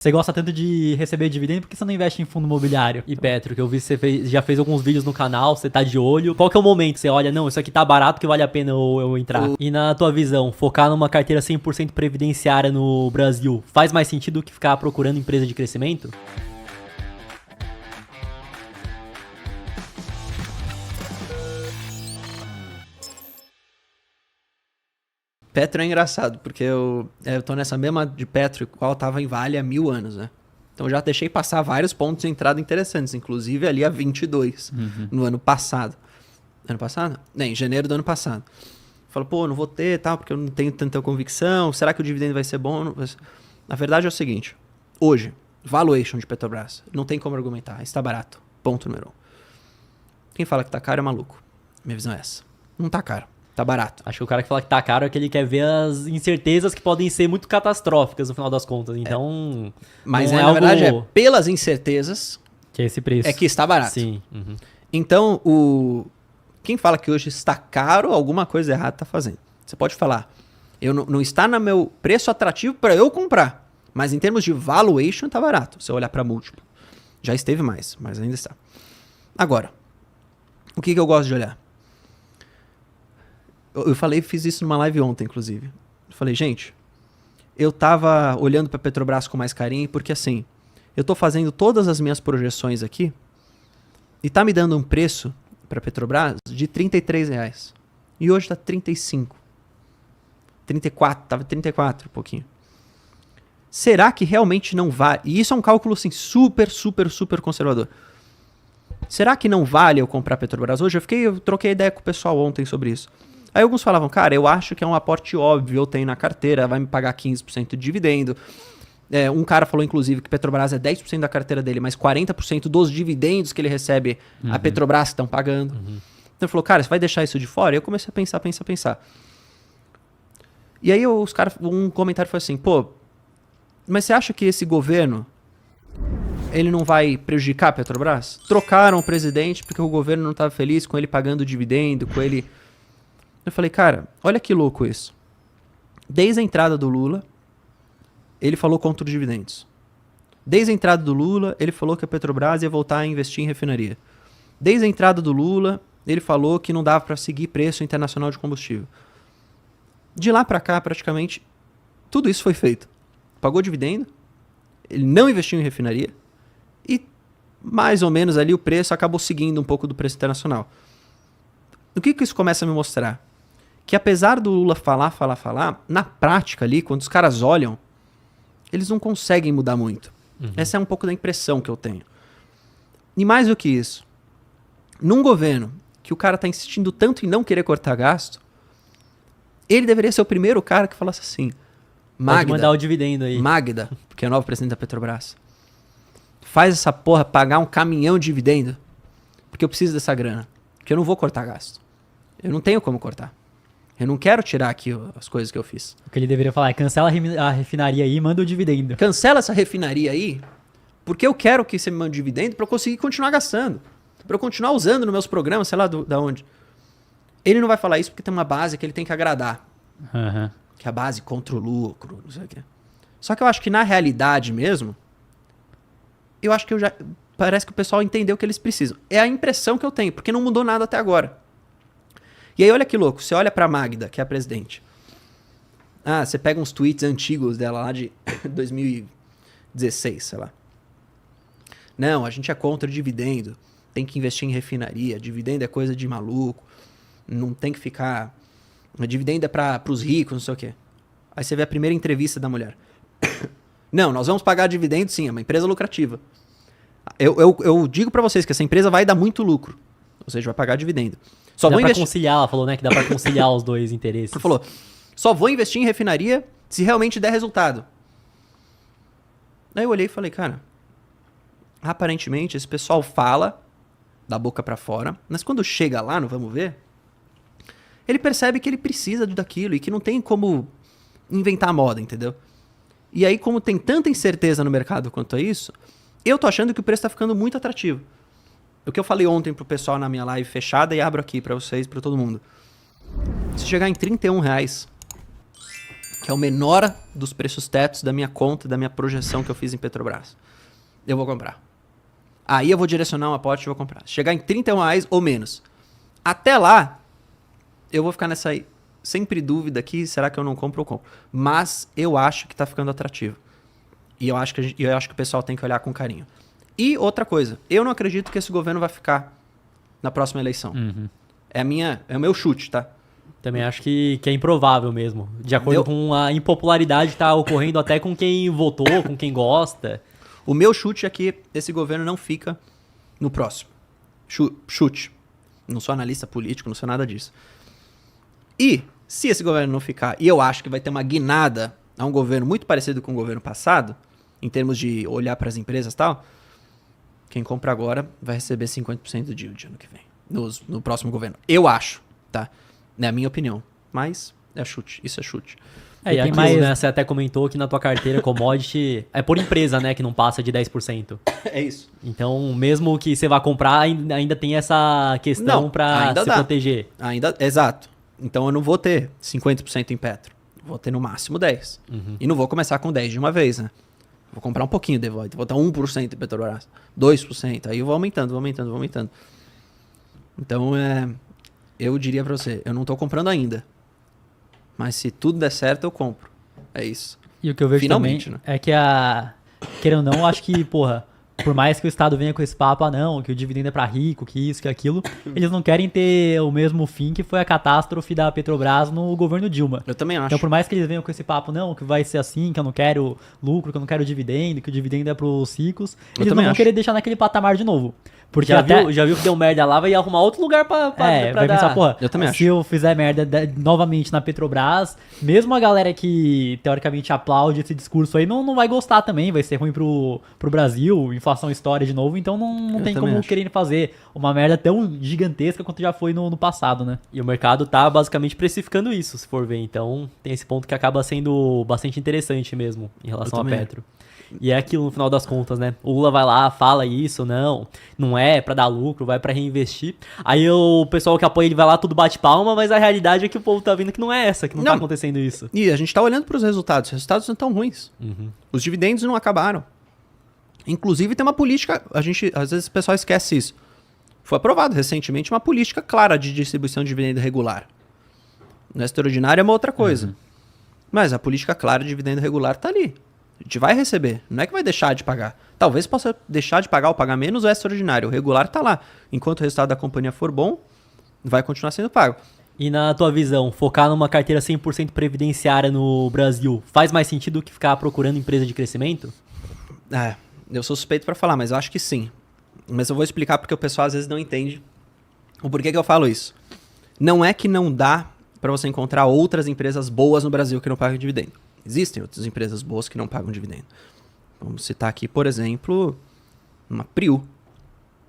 Você gosta tanto de receber dividendo, por que você não investe em fundo imobiliário? E Petro, que eu vi que você já fez alguns vídeos no canal, você tá de olho. Qual que é o momento que você olha, não, isso aqui tá barato que vale a pena eu entrar? E na tua visão, focar numa carteira 100% previdenciária no Brasil, faz mais sentido do que ficar procurando empresa de crescimento? Petro é engraçado, porque eu tô nessa mesma de Petro, qual tava em Vale há 1000 anos, né? Então já deixei passar vários pontos de entrada interessantes, inclusive ali a 22, no ano passado. Ano passado? Não, em janeiro do ano passado. Falo, pô, não vou ter tal, porque eu não tenho tanta convicção. Será que o dividendo vai ser bom? Na verdade é o seguinte, hoje, valuation de Petrobras, não tem como argumentar, está barato, ponto número 1. Quem fala que tá caro é maluco. Minha visão é essa. Não tá caro. Tá barato. Acho que o cara que fala que tá caro é que ele quer ver as incertezas que podem ser muito catastróficas no final das contas. Então. Mas não na verdade pelas incertezas que é esse preço. é que está barato. Sim. Então, quem fala que hoje está caro, alguma coisa errada tá fazendo. Você pode falar, não está no meu preço atrativo para eu comprar. Mas em termos de valuation tá barato. Se eu olhar para múltiplo. Já esteve mais, mas ainda está. Agora, o que eu gosto de olhar? Eu fiz isso numa live ontem, inclusive. Eu falei, gente, eu tava olhando pra Petrobras com mais carinho, porque assim, eu tô fazendo todas as minhas projeções aqui e tá me dando um preço pra Petrobras de R$33. E hoje tá 35. 34, tava 34 um pouquinho. Será que realmente não vale? E isso é um cálculo assim, super conservador. Será que não vale eu comprar Petrobras hoje? Eu troquei ideia com o pessoal ontem sobre isso. Aí alguns falavam, cara, eu acho que é um aporte óbvio, eu tenho na carteira, vai me pagar 15% de dividendo. Um cara falou, inclusive, que Petrobras é 10% da carteira dele, mas 40% dos dividendos que ele recebe, a Petrobras estão pagando. Então ele falou, cara, você vai deixar isso de fora? E eu comecei a pensar. E aí um comentário foi assim, pô, mas você acha que esse governo, ele não vai prejudicar a Petrobras? Trocaram o presidente porque o governo não estava feliz com ele pagando dividendo, com ele... Eu falei, cara, olha que louco isso. Desde a entrada do Lula, ele falou contra os dividendos. Desde a entrada do Lula, ele falou que a Petrobras ia voltar a investir em refinaria. Desde a entrada do Lula, ele falou que não dava para seguir preço internacional de combustível. De lá para cá, praticamente, tudo isso foi feito. Pagou dividendo, ele não investiu em refinaria e, mais ou menos, ali o preço acabou seguindo um pouco do preço internacional. O que isso começa a me mostrar? Que apesar do Lula falar, na prática ali, quando os caras olham, eles não conseguem mudar muito. Essa é um pouco da impressão que eu tenho. E mais do que isso, num governo que o cara tá insistindo tanto em não querer cortar gasto, ele deveria ser o primeiro cara que falasse assim, Magda, pode mandar o dividendo aí. Magda, porque é a nova presidente da Petrobras, faz essa porra pagar um caminhão de dividendo, porque eu preciso dessa grana, porque eu não vou cortar gasto. Eu não tenho como cortar. Eu não quero tirar aqui as coisas que eu fiz. O que ele deveria falar é cancela a refinaria aí e manda o dividendo. Cancela essa refinaria aí, porque eu quero que você me mande dividendo para eu conseguir continuar gastando. Para eu continuar usando nos meus programas, sei lá da onde. Ele não vai falar isso porque tem uma base que ele tem que agradar. Que é a base contra o lucro, não sei o quê. Só que eu acho que na realidade mesmo, eu acho que parece que o pessoal entendeu o que eles precisam. É a impressão que eu tenho, porque não mudou nada até agora. E aí olha que louco, você olha pra Magda, que é a presidente. Você pega uns tweets antigos dela lá de 2016, sei lá. Não, a gente é contra o dividendo, tem que investir em refinaria, dividendo é coisa de maluco, não tem que ficar... Dividendo é pros ricos, não sei o quê. Aí você vê a primeira entrevista da mulher. Não, nós vamos pagar dividendo sim, é uma empresa lucrativa. Eu digo pra vocês que essa empresa vai dar muito lucro, ou seja, vai pagar dividendo. Dá pra conciliar, ela falou, né? Que dá pra conciliar os dois interesses. Ela falou, só vou investir em refinaria se realmente der resultado. Aí eu olhei e falei, cara, aparentemente esse pessoal fala da boca pra fora, mas quando chega lá, não vamos ver, ele percebe que ele precisa daquilo e que não tem como inventar moda, entendeu? E aí, como tem tanta incerteza no mercado quanto a isso, eu tô achando que o preço tá ficando muito atrativo. O que eu falei ontem pro pessoal na minha live fechada e abro aqui pra vocês, pra todo mundo. Se chegar em R$31, que é o menor dos preços tetos da minha conta, da minha projeção que eu fiz em Petrobras, eu vou comprar. Aí eu vou direcionar um aporte e vou comprar. Chegar em R$ 31 ou menos. Até lá, eu vou ficar nessa aí. Sempre dúvida aqui, será que eu não compro ou compro? Mas eu acho que tá ficando atrativo. E eu acho que o pessoal tem que olhar com carinho. E outra coisa, eu não acredito que esse governo vai ficar na próxima eleição. É o meu chute, tá? Também acho que é improvável mesmo. De acordo com a impopularidade que tá ocorrendo até com quem votou, com quem gosta. O meu chute é que esse governo não fica no próximo. Chute. Não sou analista político, não sou nada disso. E se esse governo não ficar, e eu acho que vai ter uma guinada a um governo muito parecido com o governo passado, em termos de olhar para as empresas e tal, quem compra agora vai receber 50% de yield ano que vem. No próximo governo. Eu acho, tá? É a minha opinião. Mas é chute. Isso é chute. E aquilo, né? Você até comentou que na tua carteira commodity é por empresa, né? Que não passa de 10%. É isso. Então, mesmo que você vá comprar, ainda tem essa questão para se proteger. Exato. Então eu não vou ter 50% em Petro. Vou ter no máximo 10%. E não vou começar com 10% de uma vez, né? Vou comprar um pouquinho de Devoid. Vou dar 1% em Petrobras. 2%. Aí eu vou aumentando. Então, eu diria pra você, eu não tô comprando ainda. Mas se tudo der certo, eu compro. É isso. E o que eu vejo finalmente, também né? É que querendo ou não, acho que, porra, por mais que o Estado venha com esse papo, não, que o dividendo é pra rico, que isso, que aquilo, eles não querem ter o mesmo fim que foi a catástrofe da Petrobras no governo Dilma. Eu também acho. Então, por mais que eles venham com esse papo, não, que vai ser assim, que eu não quero lucro, que eu não quero dividendo, que o dividendo é pros ricos, eles não vão querer deixar naquele patamar de novo. Porque já viu que deu merda lá, vai arrumar outro lugar pra vai dar. Pensar, porra, eu também se eu fizer merda novamente na Petrobras, mesmo a galera que teoricamente aplaude esse discurso aí, não vai gostar também, vai ser ruim pro Brasil, inflação história de novo, então não tem como quererem fazer uma merda tão gigantesca quanto já foi no passado, né? E o mercado tá basicamente precificando isso, se for ver, então tem esse ponto que acaba sendo bastante interessante mesmo, em relação a Petro. E é aquilo no final das contas, né? O Lula vai lá, fala isso, não é pra dar lucro, vai pra reinvestir. Aí o pessoal que apoia ele vai lá, tudo bate palma, mas a realidade é que o povo tá vendo que não é essa, que não tá acontecendo isso. E a gente tá olhando pros resultados, os resultados não tão ruins. Os dividendos não acabaram. Inclusive tem uma política, às vezes o pessoal esquece isso. Foi aprovado recentemente uma política clara de distribuição de dividendo regular. No extraordinário é uma outra coisa. Mas a política clara de dividendo regular tá ali. A gente vai receber, não é que vai deixar de pagar. Talvez possa deixar de pagar ou pagar menos o extraordinário. O regular tá lá. Enquanto o resultado da companhia for bom, vai continuar sendo pago. E na tua visão, focar numa carteira 100% previdenciária no Brasil faz mais sentido do que ficar procurando empresa de crescimento? Eu sou suspeito para falar, mas eu acho que sim. Mas eu vou explicar porque o pessoal às vezes não entende o porquê que eu falo isso. Não é que não dá para você encontrar outras empresas boas no Brasil que não pagam dividendo. Existem outras empresas boas que não pagam dividendo. Vamos citar aqui, por exemplo, uma Priu.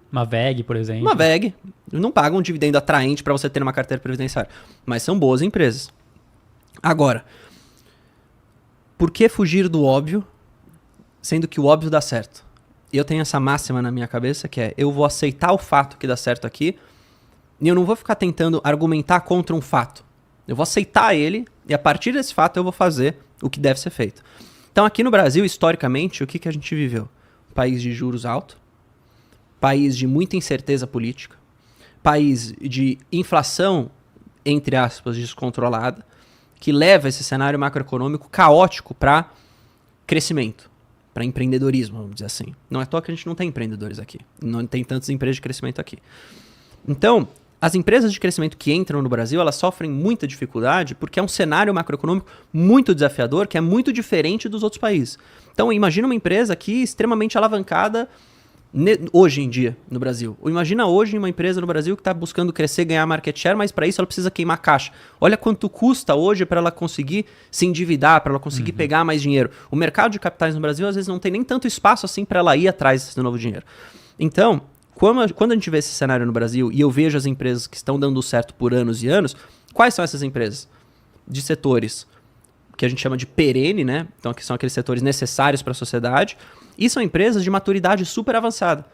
Uma VEG, por exemplo. Uma VEG. Não pagam um dividendo atraente para você ter uma carteira previdenciária. Mas são boas empresas. Agora, por que fugir do óbvio, sendo que o óbvio dá certo? E eu tenho essa máxima na minha cabeça, que é, eu vou aceitar o fato que dá certo aqui, e eu não vou ficar tentando argumentar contra um fato. Eu vou aceitar ele, e a partir desse fato eu vou fazer o que deve ser feito. Então aqui no Brasil, historicamente, o que a gente viveu? País de juros altos, país de muita incerteza política, país de inflação, entre aspas, descontrolada, que leva esse cenário macroeconômico caótico para crescimento, para empreendedorismo, vamos dizer assim. Não é à toa que a gente não tem empreendedores aqui, não tem tantas empresas de crescimento aqui. Então, as empresas de crescimento que entram no Brasil, elas sofrem muita dificuldade porque é um cenário macroeconômico muito desafiador, que é muito diferente dos outros países. Então, imagina uma empresa aqui extremamente alavancada hoje em dia no Brasil. Ou imagina hoje uma empresa no Brasil que está buscando crescer, ganhar market share, mas para isso ela precisa queimar caixa. Olha quanto custa hoje para ela conseguir se endividar, para ela conseguir pegar mais dinheiro. O mercado de capitais no Brasil às vezes não tem nem tanto espaço assim para ela ir atrás desse novo dinheiro. Então, quando a gente vê esse cenário no Brasil e eu vejo as empresas que estão dando certo por anos e anos, quais são essas empresas? De setores que a gente chama de perene, né? Então, que são aqueles setores necessários para a sociedade, e são empresas de maturidade super avançada.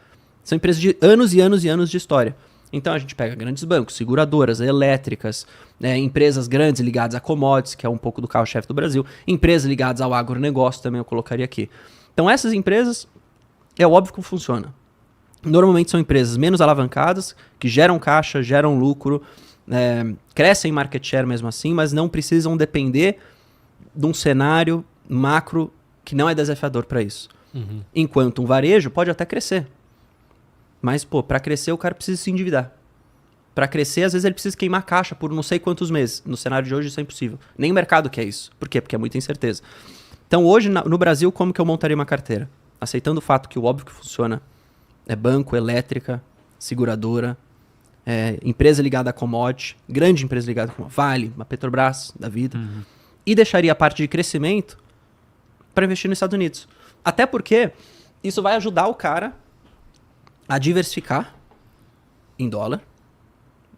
São empresas de anos e anos e anos de história. Então a gente pega grandes bancos, seguradoras, elétricas, empresas grandes ligadas a commodities, que é um pouco do carro-chefe do Brasil, empresas ligadas ao agronegócio também eu colocaria aqui. Então essas empresas, é óbvio que funciona. Normalmente são empresas menos alavancadas, que geram caixa, geram lucro, crescem em market share mesmo assim, mas não precisam depender de um cenário macro que não é desafiador para isso. Uhum. Enquanto um varejo pode até crescer. Mas, para crescer o cara precisa se endividar. Para crescer, às vezes ele precisa queimar caixa por não sei quantos meses. No cenário de hoje isso é impossível. Nem o mercado quer isso. Por quê? Porque é muita incerteza. Então hoje, no Brasil, como que eu montaria uma carteira? Aceitando o fato que o óbvio que funciona é banco, elétrica, seguradora, empresa ligada a commodity, grande empresa ligada a Vale, uma Petrobras da vida. Uhum. E deixaria a parte de crescimento para investir nos Estados Unidos. Até porque isso vai ajudar o cara a diversificar em dólar,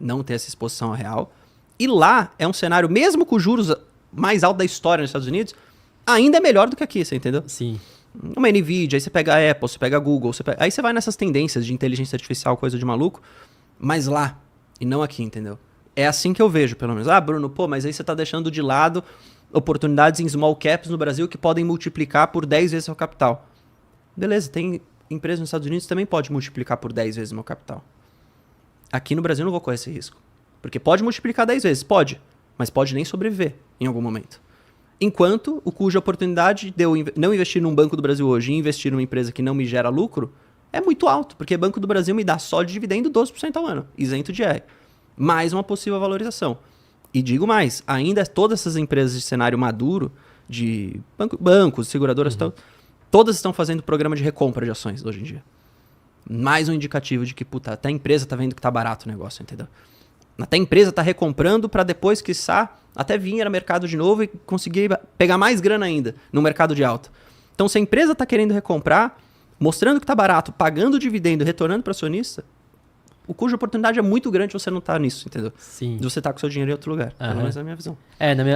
não ter essa exposição real. E lá é um cenário, mesmo com os juros mais altos da história nos Estados Unidos, ainda é melhor do que aqui, você entendeu? Sim. Uma NVIDIA, aí você pega a Apple, você pega a Google, aí você vai nessas tendências de inteligência artificial, coisa de maluco, mas lá, e não aqui, entendeu? É assim que eu vejo, pelo menos. Bruno, mas aí você tá deixando de lado oportunidades em small caps no Brasil que podem multiplicar por 10 vezes seu capital. Beleza, tem empresa nos Estados Unidos que também pode multiplicar por 10 vezes meu capital. Aqui no Brasil eu não vou correr esse risco. Porque pode multiplicar 10 vezes, pode, mas pode nem sobreviver em algum momento. Enquanto o cujo oportunidade de eu não investir num Banco do Brasil hoje e investir numa empresa que não me gera lucro é muito alto, porque Banco do Brasil me dá só de dividendo 12% ao ano, isento de IR, mais uma possível valorização. E digo mais, ainda todas essas empresas de cenário maduro, de bancos, seguradoras, todas estão fazendo programa de recompra de ações hoje em dia. Mais um indicativo de que, até a empresa tá vendo que tá barato o negócio, entendeu? Até a empresa tá recomprando para depois, quiçá, até vir no mercado de novo e conseguir pegar mais grana ainda no mercado de alta. Então, se a empresa tá querendo recomprar, mostrando que tá barato, pagando dividendo, retornando para acionista, cuja oportunidade é muito grande você não tá nisso, entendeu? Sim. De você tá com seu dinheiro em outro lugar. Pelo menos é a minha visão.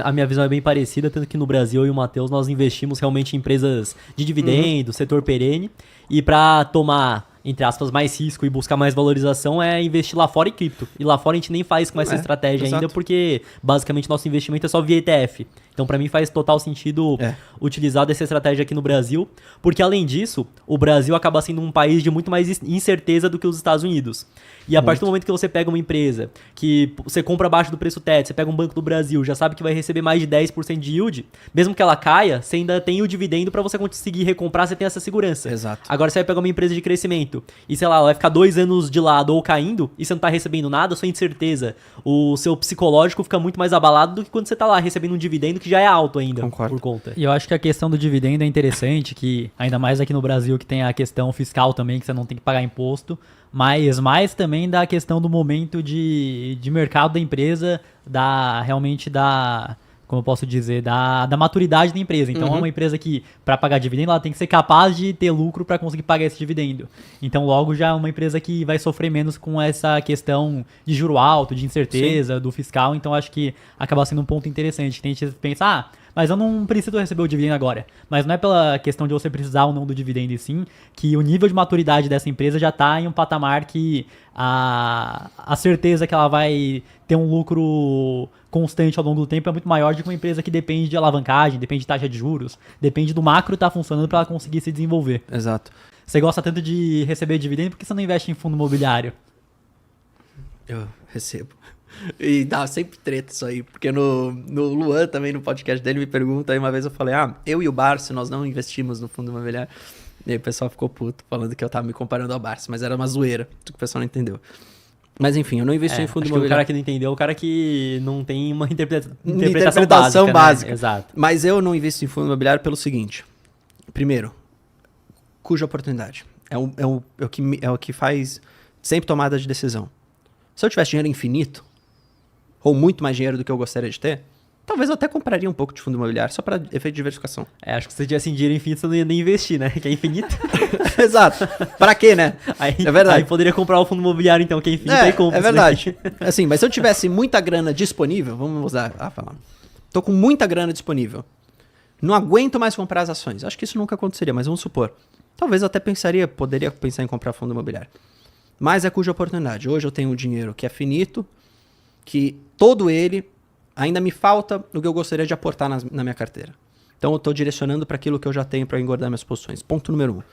A minha visão é bem parecida, tanto que no Brasil eu e o Matheus nós investimos realmente em empresas de dividendo, setor perene, e para tomar, entre aspas, mais risco e buscar mais valorização é investir lá fora em cripto. E lá fora a gente nem faz com essa estratégia ainda, porque basicamente nosso investimento é só via ETF. Então para mim faz total sentido utilizar dessa estratégia aqui no Brasil, porque além disso, o Brasil acaba sendo um país de muito mais incerteza do que os Estados Unidos. E a partir do momento que você pega uma empresa que você compra abaixo do preço teto, você pega um Banco do Brasil, já sabe que vai receber mais de 10% de yield, mesmo que ela caia, você ainda tem o dividendo para você conseguir recomprar, você tem essa segurança. Exato. Agora você vai pegar uma empresa de crescimento e, sei lá, ela vai ficar 2 anos de lado ou caindo e você não tá recebendo nada, sua incerteza, o seu psicológico fica muito mais abalado do que quando você tá lá recebendo um dividendo que já é alto ainda. Concordo. Por conta. E eu acho que a questão do dividendo é interessante, que ainda mais aqui no Brasil que tem a questão fiscal também, que você não tem que pagar imposto, mas mais também da questão do momento de mercado da empresa, realmente como eu posso dizer, da maturidade da empresa. Então é uma empresa que, para pagar dividendo, ela tem que ser capaz de ter lucro para conseguir pagar esse dividendo. Então logo já é uma empresa que vai sofrer menos com essa questão de juro alto, de incerteza, do fiscal. Então acho que acaba sendo um ponto interessante. Tem gente que pensa, mas eu não preciso receber o dividendo agora. Mas não é pela questão de você precisar ou não do dividendo, e sim que o nível de maturidade dessa empresa já está em um patamar que a certeza que ela vai ter um lucro constante ao longo do tempo é muito maior do que uma empresa que depende de alavancagem, depende de taxa de juros, depende do macro estar funcionando para ela conseguir se desenvolver. Exato. Você gosta tanto de receber dividendo, por que você não investe em fundo imobiliário? Eu recebo. E dá sempre treta isso aí, porque no Luan também, no podcast dele, me pergunta, aí uma vez eu falei, eu e o Barça, nós não investimos no fundo imobiliário. E aí o pessoal ficou puto, falando que eu tava me comparando ao Barça, mas era uma zoeira, que o pessoal não entendeu. Mas enfim, eu não investi em fundo imobiliário. O cara que não entendeu é o cara que não tem uma interpretação básica. Né? Exato. Mas eu não invisto em fundo imobiliário pelo seguinte. Primeiro, cuja oportunidade. É o que faz sempre tomada de decisão. Se eu tivesse dinheiro infinito, ou muito mais dinheiro do que eu gostaria de ter, talvez eu até compraria um pouco de fundo imobiliário, só para efeito de diversificação. Acho que se você tivesse dinheiro infinito, você não ia nem investir, né? Que é infinito. Exato. Pra quê, né? É verdade. Aí poderia comprar o fundo imobiliário, então, que é infinito, aí compra. É verdade. Assim, mas se eu tivesse muita grana disponível, vamos usar falar. Tô com muita grana disponível. Não aguento mais comprar as ações. Acho que isso nunca aconteceria, mas vamos supor. Talvez eu até poderia pensar em comprar fundo imobiliário. mais é cuja oportunidade. Hoje eu tenho um dinheiro que é finito, que todo ele ainda me falta o que eu gostaria de aportar na minha carteira. Então eu estou direcionando para aquilo que eu já tenho para engordar minhas posições. Ponto número 1.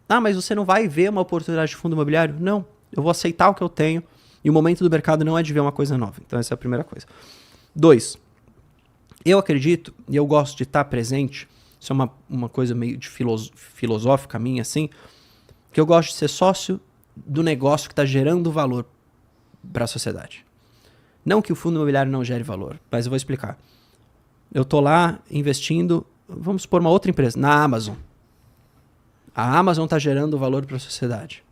Ah, mas você não vai ver uma oportunidade de fundo imobiliário? Não. Eu vou aceitar o que eu tenho e o momento do mercado não é de ver uma coisa nova. Então essa é a primeira coisa. 2. Eu acredito, e eu gosto de estar presente, isso é uma coisa meio de filosófica minha, assim, que eu gosto de ser sócio do negócio que está gerando valor para a sociedade. Não que o fundo imobiliário não gere valor, mas eu vou explicar. Eu estou lá investindo, vamos supor, uma outra empresa, na Amazon. A Amazon está gerando valor para a sociedade.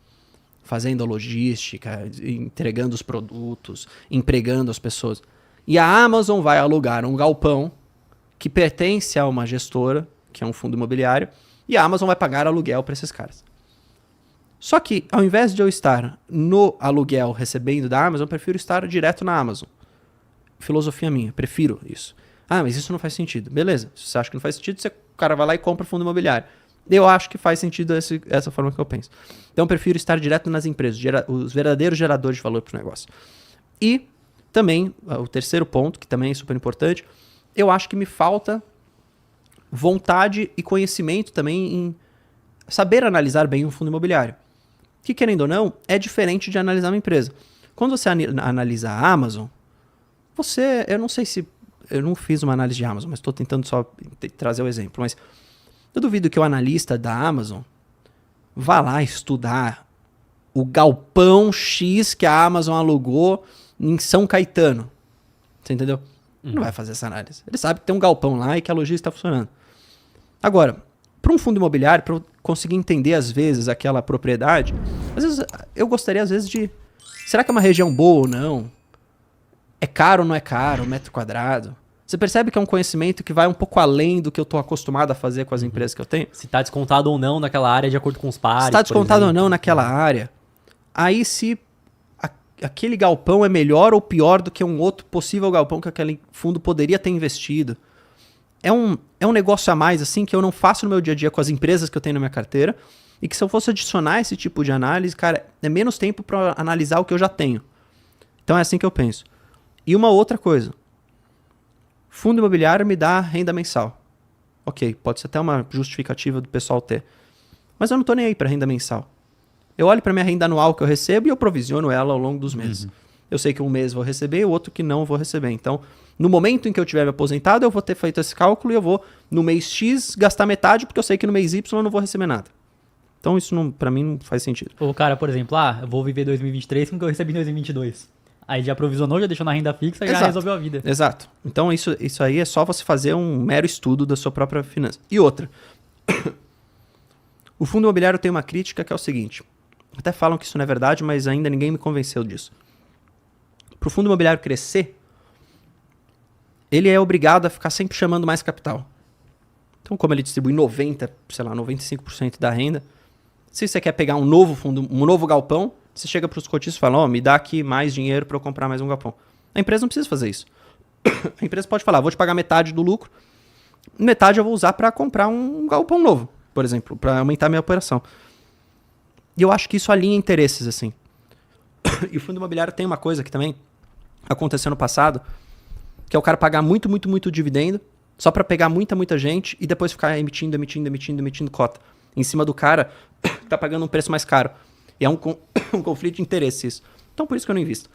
Fazendo a logística, entregando os produtos, empregando as pessoas. E a Amazon vai alugar um galpão que pertence a uma gestora, que é um fundo imobiliário, e a Amazon vai pagar aluguel para esses caras. Só que, ao invés de eu estar no aluguel recebendo da Amazon, eu prefiro estar direto na Amazon. Filosofia minha, prefiro isso. Ah, mas isso não faz sentido. Beleza, se você acha que não faz sentido, o cara vai lá e compra fundo imobiliário. Eu acho que faz sentido essa forma que eu penso. Então eu prefiro estar direto nas empresas, os verdadeiros geradores de valor para o negócio. E também, o terceiro ponto, que também é super importante, eu acho que me falta vontade e conhecimento também em saber analisar bem um fundo imobiliário. Que, querendo ou não, é diferente de analisar uma empresa. Quando você analisa a Amazon, eu não sei se... Eu não fiz uma análise de Amazon, mas estou tentando só trazer o exemplo. Mas eu duvido que o analista da Amazon vá lá estudar o galpão X que a Amazon alugou em São Caetano. Você entendeu? Não vai fazer essa análise. Ele sabe que tem um galpão lá e que a logística está funcionando. Agora, para um fundo imobiliário, para eu conseguir entender, às vezes, aquela propriedade, às vezes eu gostaria, às vezes, de... Será que é uma região boa ou não? É caro ou não é caro, um metro quadrado? Você percebe que é um conhecimento que vai um pouco além do que eu estou acostumado a fazer com as empresas que eu tenho? Se está descontado ou não naquela área de acordo com os pares. Se está descontado ou não naquela área. Aí se aquele galpão é melhor ou pior do que um outro possível galpão que aquele fundo poderia ter investido. É um negócio a mais assim que eu não faço no meu dia a dia com as empresas que eu tenho na minha carteira e que se eu fosse adicionar esse tipo de análise, cara, é menos tempo para analisar o que eu já tenho. Então é assim que eu penso. E uma outra coisa. Fundo imobiliário me dá renda mensal. Ok, pode ser até uma justificativa do pessoal ter. Mas eu não tô nem aí para renda mensal. Eu olho para minha renda anual que eu recebo e eu provisiono ela ao longo dos meses. Eu sei que um mês vou receber e o outro que não vou receber. Então, no momento em que eu tiver me aposentado, eu vou ter feito esse cálculo e eu vou, no mês X, gastar metade, porque eu sei que no mês Y eu não vou receber nada. Então, isso para mim não faz sentido. O cara, por exemplo, eu vou viver 2023 com o que eu recebi em 2022. Aí já provisionou, já deixou na renda fixa e já resolveu a vida. Exato. Então, isso aí é só você fazer um mero estudo da sua própria finança. E outra. O fundo imobiliário tem uma crítica que é o seguinte. Até falam que isso não é verdade, mas ainda ninguém me convenceu disso. Para o fundo imobiliário crescer, ele é obrigado a ficar sempre chamando mais capital. Então, como ele distribui 95% da renda, se você quer pegar um novo fundo, um novo galpão, você chega para os cotistas e fala, me dá aqui mais dinheiro para eu comprar mais um galpão. A empresa não precisa fazer isso. A empresa pode falar, vou te pagar metade do lucro, metade eu vou usar para comprar um galpão novo, por exemplo, para aumentar minha operação. E eu acho que isso alinha interesses, assim. E o fundo imobiliário tem uma coisa que também aconteceu no passado, que é o cara pagar muito dividendo, só para pegar muita gente e depois ficar emitindo cota. Em cima do cara que tá pagando um preço mais caro. E é um conflito de interesse isso. Então por isso que eu não invisto.